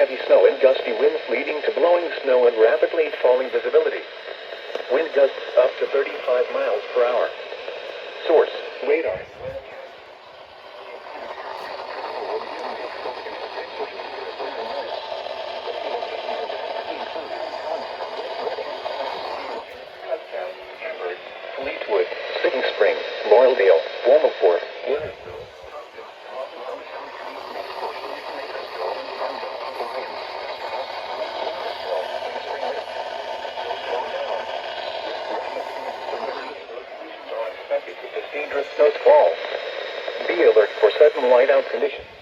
heavy snow and gusty winds leading to blowing snow and rapidly falling visibility. Wind gusts up to 35 miles per hour. Source, radar. Fleetwood, Sitting Spring, Laureldale, Wilmingport. Dangerous snow Squall. Be alert for sudden whiteout conditions.